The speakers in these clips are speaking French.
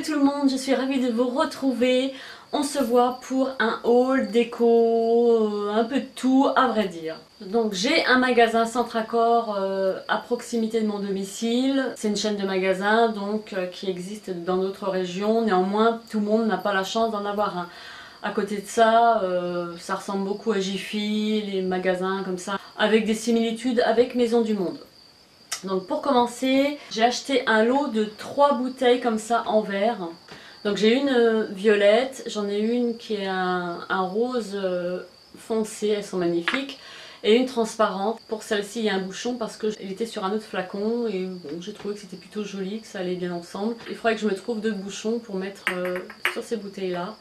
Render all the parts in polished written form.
tout le monde, je suis ravie de vous retrouver. On se voit pour un haul déco, un peu de tout à vrai dire. Donc j'ai un magasin Centracor à proximité de mon domicile. C'est une chaîne de magasins qui existe dans d'autres régions. Néanmoins, tout le monde n'a pas la chance d'en avoir un. À côté de ça, ça ressemble beaucoup à Jiffy, les magasins comme ça, avec des similitudes avec Maison du Monde. Donc pour commencer, j'ai acheté un lot de 3 bouteilles comme ça en verre. Donc j'ai une violette, j'en ai une qui est un rose foncé, elles sont magnifiques. Et une transparente. Pour celle-ci, il y a un bouchon parce qu'il était sur un autre flacon. Et bon, j'ai trouvé que c'était plutôt joli, que ça allait bien ensemble. Il faudrait que je me trouve 2 bouchons pour mettre sur ces bouteilles-là.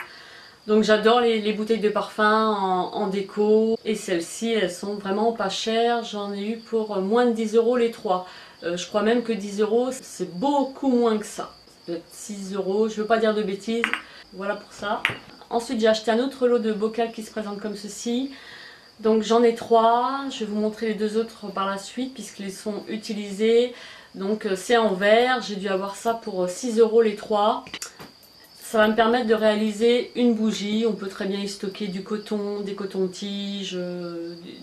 Donc j'adore les bouteilles de parfum en déco. Et celles-ci, elles sont vraiment pas chères. J'en ai eu pour moins de 10 € les 3. Je crois même que 10 €, c'est beaucoup moins que ça. Peut-être 6 €, je veux pas dire de bêtises. Voilà pour ça. Ensuite, j'ai acheté un autre lot de bocal qui se présente comme ceci. Donc j'en ai 3. Je vais vous montrer les 2 autres par la suite puisqu'ils sont utilisés. Donc c'est en verre. J'ai dû avoir ça pour 6 € les 3. Ça va me permettre de réaliser une bougie. On peut très bien y stocker du coton, des cotons-tiges,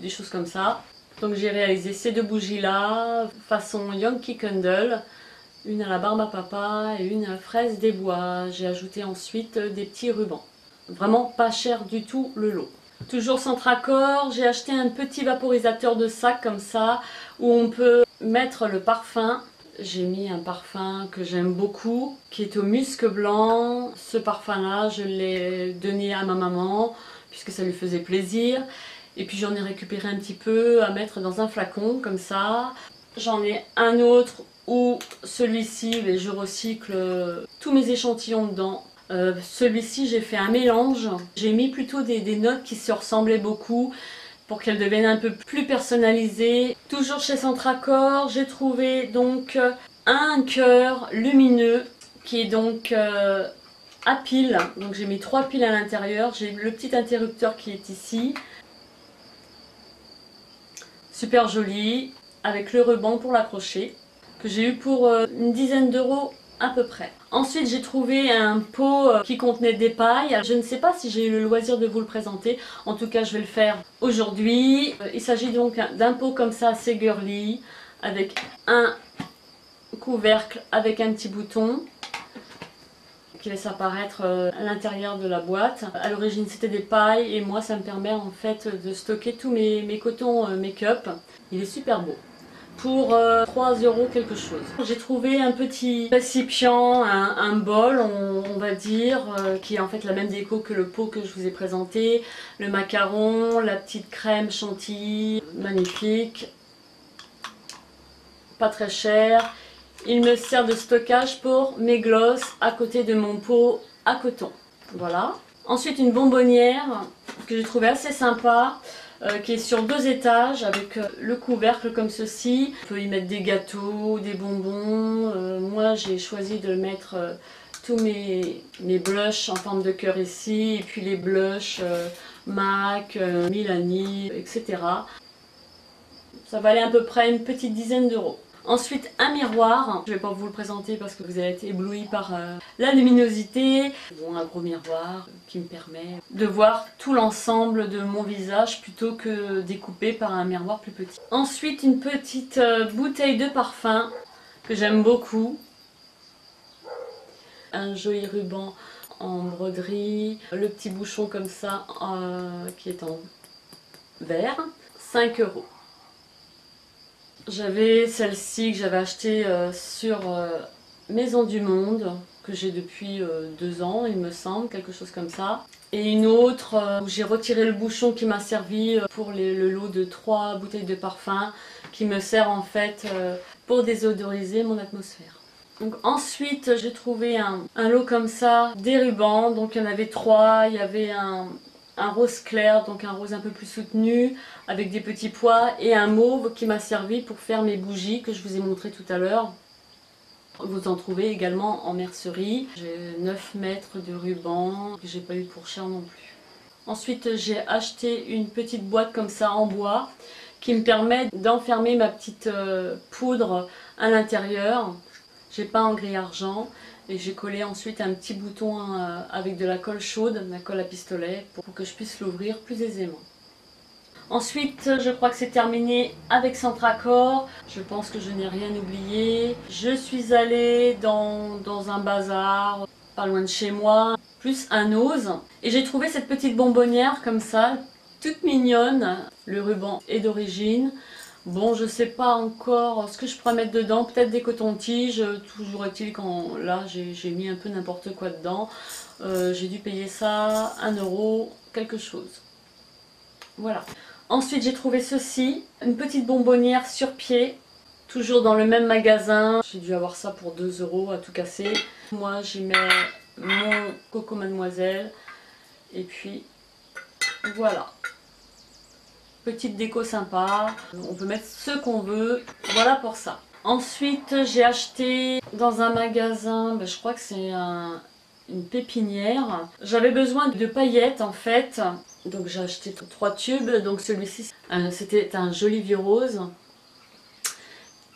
des choses comme ça. Donc j'ai réalisé ces 2 bougies là, façon Yankee Candle. Une à la barbe à papa et une à fraise des bois. J'ai ajouté ensuite des petits rubans. Vraiment pas cher du tout le lot. Toujours Centracor, j'ai acheté un petit vaporisateur de sac comme ça où on peut mettre le parfum. J'ai mis un parfum que j'aime beaucoup qui est au musc blanc. Ce parfum là je l'ai donné à ma maman puisque ça lui faisait plaisir. Et puis j'en ai récupéré un petit peu à mettre dans un flacon comme ça. J'en ai un autre où celui-ci, je recycle tous mes échantillons dedans. Celui-ci, j'ai fait un mélange. J'ai mis plutôt des notes qui se ressemblaient beaucoup pour qu'elles deviennent un peu plus personnalisées. Toujours chez Centracor, j'ai trouvé donc un cœur lumineux qui est donc à pile. Donc j'ai mis 3 piles à l'intérieur. J'ai le petit interrupteur qui est ici. Super joli, avec le ruban pour l'accrocher, que j'ai eu pour une dizaine d'euros à peu près. Ensuite j'ai trouvé un pot qui contenait des pailles. Je ne sais pas si j'ai eu le loisir de vous le présenter, en tout cas je vais le faire aujourd'hui. Il s'agit donc d'un pot comme ça assez girly, avec un couvercle avec un petit bouton qui laisse apparaître à l'intérieur de la boîte. À l'origine c'était des pailles et moi ça me permet en fait de stocker tous mes cotons make-up. Il est super beau. Pour 3 € quelque chose. J'ai trouvé un petit récipient, un bol on va dire, qui est en fait la même déco que le pot que je vous ai présenté. Le macaron, la petite crème chantilly, magnifique. Pas très cher. Il me sert de stockage pour mes glosses à côté de mon pot à coton. Voilà. Ensuite une bonbonnière que j'ai trouvé assez sympa, qui est sur 2 étages avec le couvercle comme ceci. On peut y mettre des gâteaux, des bonbons. Moi j'ai choisi de mettre tous mes blushs en forme de cœur ici. Et puis les blushs MAC, Milani, etc. Ça valait à peu près une petite dizaine d'euros. Ensuite un miroir, je ne vais pas vous le présenter parce que vous allez être ébloui par la luminosité. Bon, un gros miroir qui me permet de voir tout l'ensemble de mon visage plutôt que découpé par un miroir plus petit. Ensuite une petite bouteille de parfum que j'aime beaucoup. Un joli ruban en broderie, le petit bouchon comme ça qui est en verre, 5 €. J'avais celle-ci que j'avais achetée sur Maison du Monde, que j'ai depuis 2 ans il me semble, quelque chose comme ça. Et une autre où j'ai retiré le bouchon qui m'a servi pour le lot de 3 bouteilles de parfum, qui me sert en fait pour désodoriser mon atmosphère. Donc ensuite j'ai trouvé un lot comme ça, des rubans, donc il y en avait 3, il y avait un rose clair, donc un rose un peu plus soutenu avec des petits pois, et un mauve qui m'a servi pour faire mes bougies que je vous ai montré tout à l'heure. Vous en trouvez également en mercerie. J'ai 9 mètres de ruban que j'ai pas eu pour cher non plus. Ensuite j'ai acheté une petite boîte comme ça en bois qui me permet d'enfermer ma petite poudre à l'intérieur. J'ai pas en gris argent, Et j'ai collé ensuite un petit bouton avec de la colle chaude, de la colle à pistolet, pour que je puisse l'ouvrir plus aisément. Ensuite, je crois que c'est terminé avec Centracor. Je pense que je n'ai rien oublié. Je suis allée dans un bazar, pas loin de chez moi, plus un ose. Et j'ai trouvé cette petite bonbonnière comme ça, toute mignonne. Le ruban est d'origine. Bon, je sais pas encore ce que je pourrais mettre dedans, peut-être des cotons-tiges, toujours est-il quand là j'ai mis un peu n'importe quoi dedans. J'ai dû payer ça 1 euro, quelque chose. Voilà. Ensuite j'ai trouvé ceci, une petite bonbonnière sur pied, toujours dans le même magasin. J'ai dû avoir ça pour 2 euros à tout casser. Moi j'y mets mon Coco Mademoiselle et puis voilà. Petite déco sympa, on peut mettre ce qu'on veut, voilà pour ça. Ensuite j'ai acheté dans un magasin, je crois que c'est une pépinière. J'avais besoin de paillettes en fait, donc j'ai acheté 3 tubes. Donc celui-ci c'était un joli vieux rose.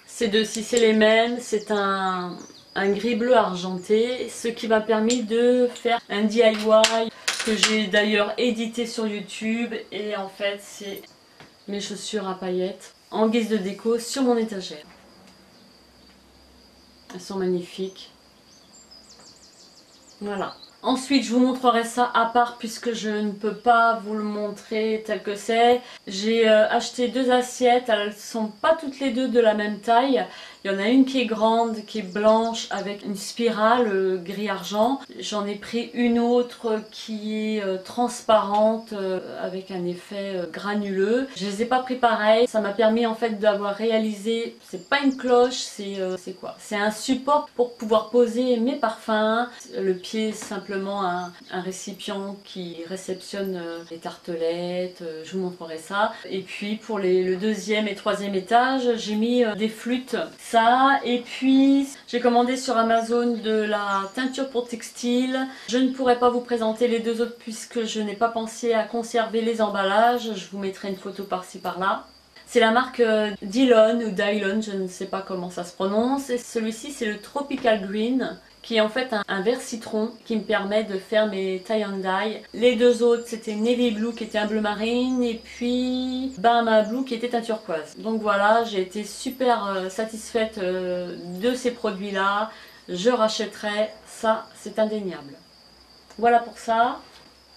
Ces deux-ci c'est les mêmes, c'est un gris bleu argenté, ce qui m'a permis de faire un DIY que j'ai d'ailleurs édité sur YouTube. Et en fait c'est mes chaussures à paillettes en guise de déco sur mon étagère. Elles sont magnifiques. Voilà. Ensuite, je vous montrerai ça à part puisque je ne peux pas vous le montrer tel que c'est. J'ai acheté 2 assiettes, elles ne sont pas toutes les deux de la même taille. Il y en a une qui est grande, qui est blanche avec une spirale gris-argent. J'en ai pris une autre qui est transparente avec un effet granuleux. Je les ai pas pris pareil. Ça m'a permis en fait d'avoir réalisé, c'est pas une cloche, c'est quoi? C'est un support pour pouvoir poser mes parfums. Le pied simplement un récipient qui réceptionne les tartelettes, je vous montrerai ça. Et puis pour le 2e et 3e étage, j'ai mis des flûtes. Ça, et puis j'ai commandé sur Amazon de la teinture pour textile. Je ne pourrais pas vous présenter les 2 autres puisque je n'ai pas pensé à conserver les emballages. Je vous mettrai une photo par-ci par-là. C'est la marque Dillon ou Dylon, je ne sais pas comment ça se prononce. Et celui-ci c'est le Tropical Green, qui est en fait un vert citron qui me permet de faire mes tie and dye. Les 2 autres c'était Navy Blue qui était un bleu marine et puis Bahama Blue qui était un turquoise. Donc voilà, j'ai été super satisfaite de ces produits là. Je rachèterai, ça c'est indéniable. Voilà pour ça.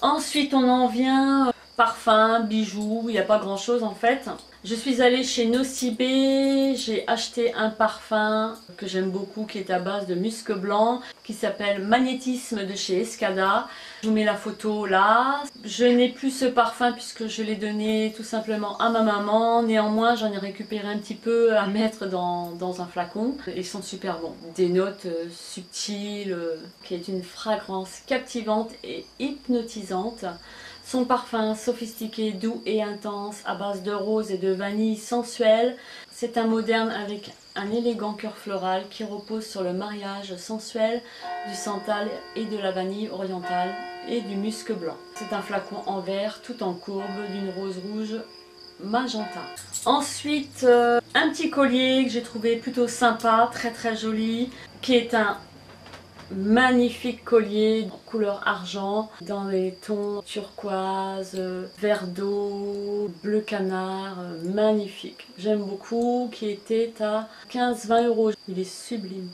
Ensuite on en vient parfum, bijoux, il n'y a pas grand chose en fait. Je suis allée chez Nocibé, j'ai acheté un parfum que j'aime beaucoup qui est à base de musc blanc qui s'appelle Magnétisme de chez Escada. Je vous mets la photo là. Je n'ai plus ce parfum puisque je l'ai donné tout simplement à ma maman. Néanmoins j'en ai récupéré un petit peu à mettre dans un flacon. Ils sont super bons. Des notes subtiles, qui est une fragrance captivante et hypnotisante. Son parfum sophistiqué, doux et intense à base de rose et de vanille sensuelle. C'est un moderne avec un élégant cœur floral qui repose sur le mariage sensuel du santal et de la vanille orientale et du musc blanc. C'est un flacon en verre tout en courbe d'une rose rouge magenta. Ensuite, un petit collier que j'ai trouvé plutôt sympa, très joli, qui est un magnifique collier en couleur argent dans les tons turquoise, vert d'eau, bleu canard, magnifique. J'aime beaucoup, qui était à 15-20 euros. Il est sublime.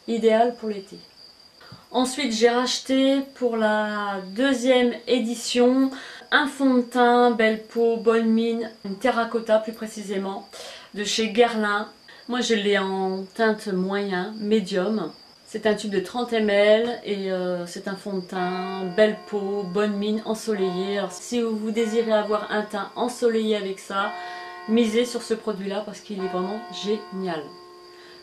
Idéal pour l'été. Ensuite j'ai racheté pour la 2e édition un fond de teint Belle Peau, Bonne Mine, une terracotta plus précisément, de chez Guerlain. Moi je l'ai en teinte moyen, médium. C'est un tube de 30 ml et c'est un fond de teint, belle peau, bonne mine, ensoleillé. Alors si vous désirez avoir un teint ensoleillé avec ça, misez sur ce produit-là parce qu'il est vraiment génial.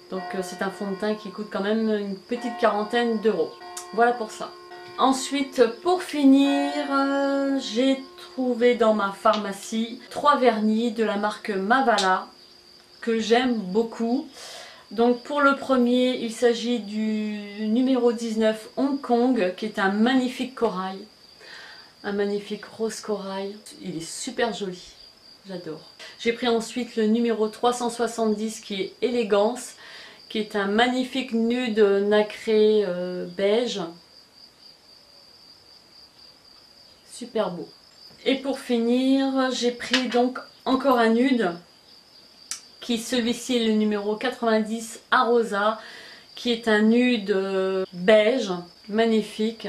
Donc c'est un fond de teint qui coûte quand même une petite quarantaine d'euros. Voilà pour ça. Ensuite, pour finir, j'ai trouvé dans ma pharmacie 3 vernis de la marque Mavala que j'aime beaucoup. Donc pour le premier, il s'agit du numéro 19 Hong Kong, qui est un magnifique corail. Un magnifique rose corail. Il est super joli. J'adore. J'ai pris ensuite le numéro 370 qui est Élégance, qui est un magnifique nude nacré beige. Super beau. Et pour finir, j'ai pris donc encore un nude, qui celui-ci est le numéro 90 Arosa, qui est un nude beige, magnifique.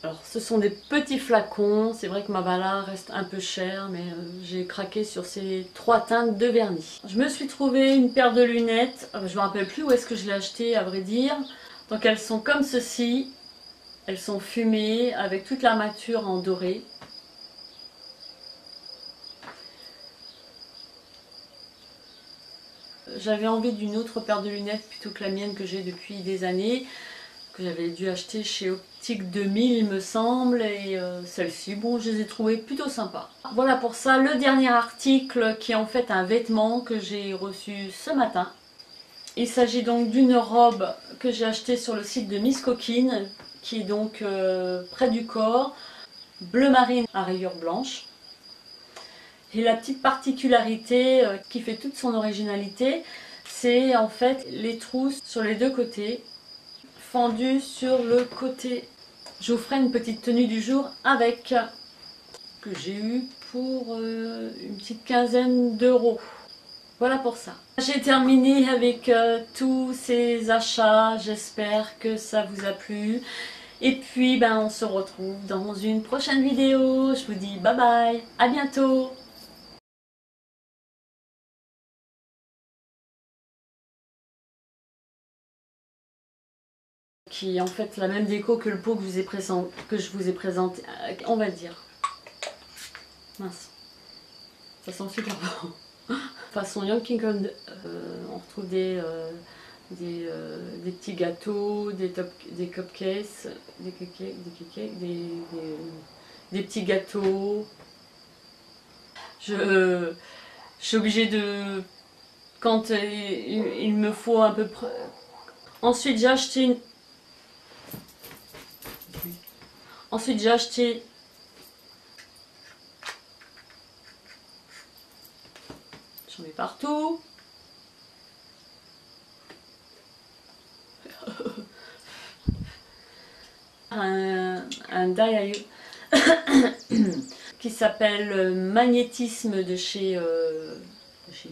Alors ce sont des petits flacons, c'est vrai que ma Bala reste un peu chère, mais j'ai craqué sur ces 3 teintes de vernis. Je me suis trouvé une paire de lunettes, je ne me rappelle plus où est-ce que je l'ai acheté à vrai dire. Donc elles sont comme ceci, elles sont fumées avec toute l'armature en doré. J'avais envie d'une autre paire de lunettes plutôt que la mienne que j'ai depuis des années, que j'avais dû acheter chez Optique 2000 il me semble, et celle-ci, bon, je les ai trouvées plutôt sympas. Voilà pour ça, le dernier article qui est en fait un vêtement que j'ai reçu ce matin. Il s'agit donc d'une robe que j'ai achetée sur le site de Miss Coquine, qui est donc près du corps, bleu marine à rayures blanches. Et la petite particularité qui fait toute son originalité, c'est en fait les trousses sur les deux côtés, fendues sur le côté. Je vous ferai une petite tenue du jour avec, que j'ai eu pour une petite quinzaine d'euros. Voilà pour ça. J'ai terminé avec tous ces achats, j'espère que ça vous a plu. Et puis ben, on se retrouve dans une prochaine vidéo. Je vous dis bye bye, à bientôt. Qui est en fait la même déco que le pot que je vous ai présenté, on va dire. Mince, ça sent super bon. Façon Young King Kong, on retrouve des petits gâteaux, des cupcakes, des petits gâteaux. Je suis obligée de... Quand il me faut un peu près... Ensuite j'ai acheté une... Ensuite j'ai acheté... J'en mets partout. un die qui s'appelle Magnétisme de chez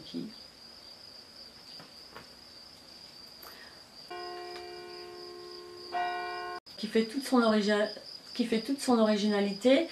qui, qui fait toute son originalité.